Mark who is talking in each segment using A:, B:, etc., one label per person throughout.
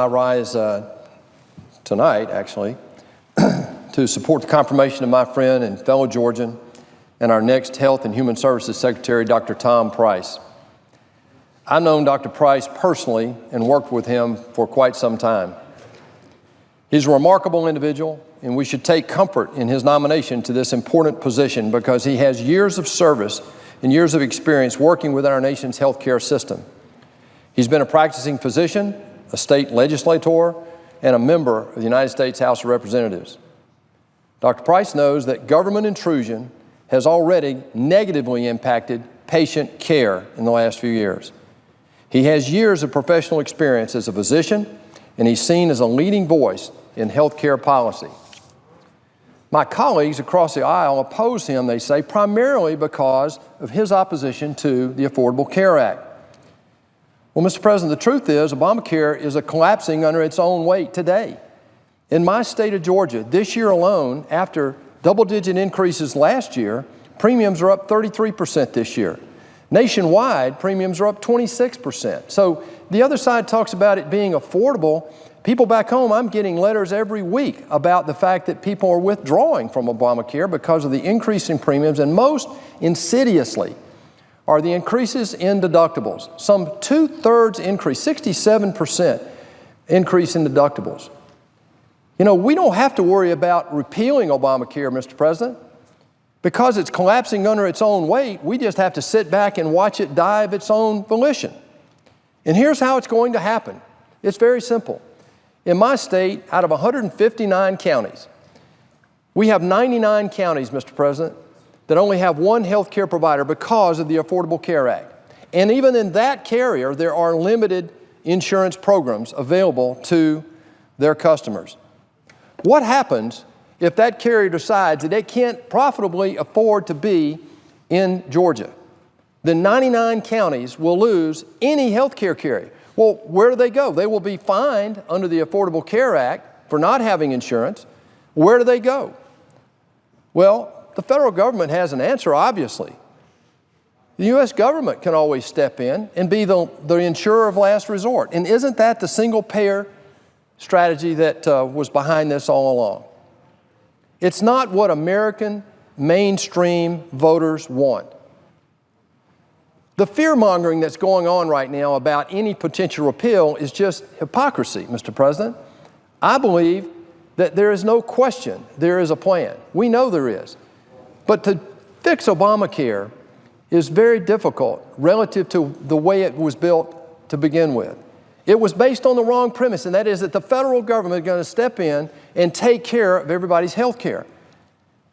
A: I rise tonight, actually, to support the confirmation of my friend and fellow Georgian and our next Health and Human Services Secretary, Dr. Tom Price. I've known Dr. Price personally and worked with him for quite some time. He's a remarkable individual, and we should take comfort in his nomination to this important position because he has years of service and years of experience working within our nation's healthcare system. He's been a practicing physician, a state legislator, and a member of the United States House of Representatives. Dr. Price knows that government intrusion has already negatively impacted patient care in the last few years. He has years of professional experience as a physician, and he's seen as a leading voice in healthcare policy. My colleagues across the aisle oppose him, they say, primarily because of his opposition to the Affordable Care Act. Well, Mr. President, the truth is Obamacare is collapsing under its own weight today. In my state of Georgia, this year alone, after double-digit increases last year, premiums are up 33% this year. Nationwide, premiums are up 26%. So the other side talks about it being affordable. People back home, I'm getting letters every week about the fact that people are withdrawing from Obamacare because of the increase in premiums, and most insidiously are the increases in deductibles. Some 2/3 increase, 67% increase in deductibles. You know, we don't have to worry about repealing Obamacare, Mr. President. Because it's collapsing under its own weight, we just have to sit back and watch it die of its own volition. And here's how it's going to happen. It's very simple. In my state, out of 159 counties, we have 99 counties, Mr. President, that only have one health care provider because of the Affordable Care Act. And even in that carrier, there are limited insurance programs available to their customers. What happens if that carrier decides that it can't profitably afford to be in Georgia? Then 99 counties will lose any health care carrier. Well, where do they go? They will be fined under the Affordable Care Act for not having insurance. Where do they go? Well, the federal government has an answer, obviously. The U.S. government can always step in and be the insurer of last resort. And isn't that the single-payer strategy that was behind this all along? It's not what American mainstream voters want. The fear-mongering that's going on right now about any potential repeal is just hypocrisy, Mr. President. I believe that there is no question there is a plan. We know there is. But to fix Obamacare is very difficult relative to the way it was built to begin with. It was based on the wrong premise, and that is that the federal government is going to step in and take care of everybody's health care.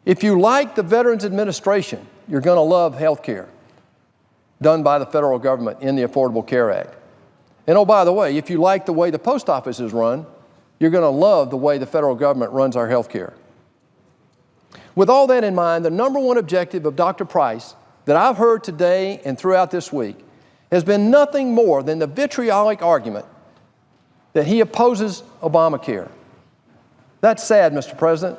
A: If you like the Veterans Administration, you're going to love health care done by the federal government in the Affordable Care Act. And oh, by the way, if you like the way the post office is run, you're going to love the way the federal government runs our health care. With all that in mind, the number one objective of Dr. Price that I've heard today and throughout this week has been nothing more than the vitriolic argument that he opposes Obamacare. That's sad, Mr. President.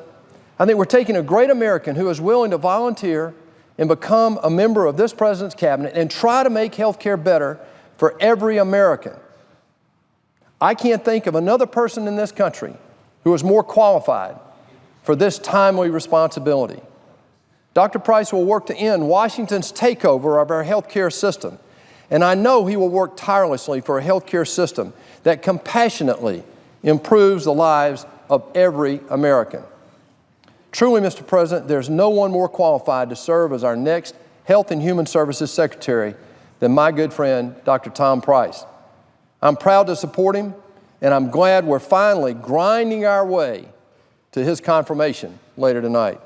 A: I think we're taking a great American who is willing to volunteer and become a member of this president's cabinet and try to make health care better for every American. I can't think of another person in this country who is more qualified for this timely responsibility. Dr. Price will work to end Washington's takeover of our health care system, and I know he will work tirelessly for a health care system that compassionately improves the lives of every American. Truly, Mr. President, there's no one more qualified to serve as our next Health and Human Services Secretary than my good friend, Dr. Tom Price. I'm proud to support him, and I'm glad we're finally grinding our way to his confirmation later tonight.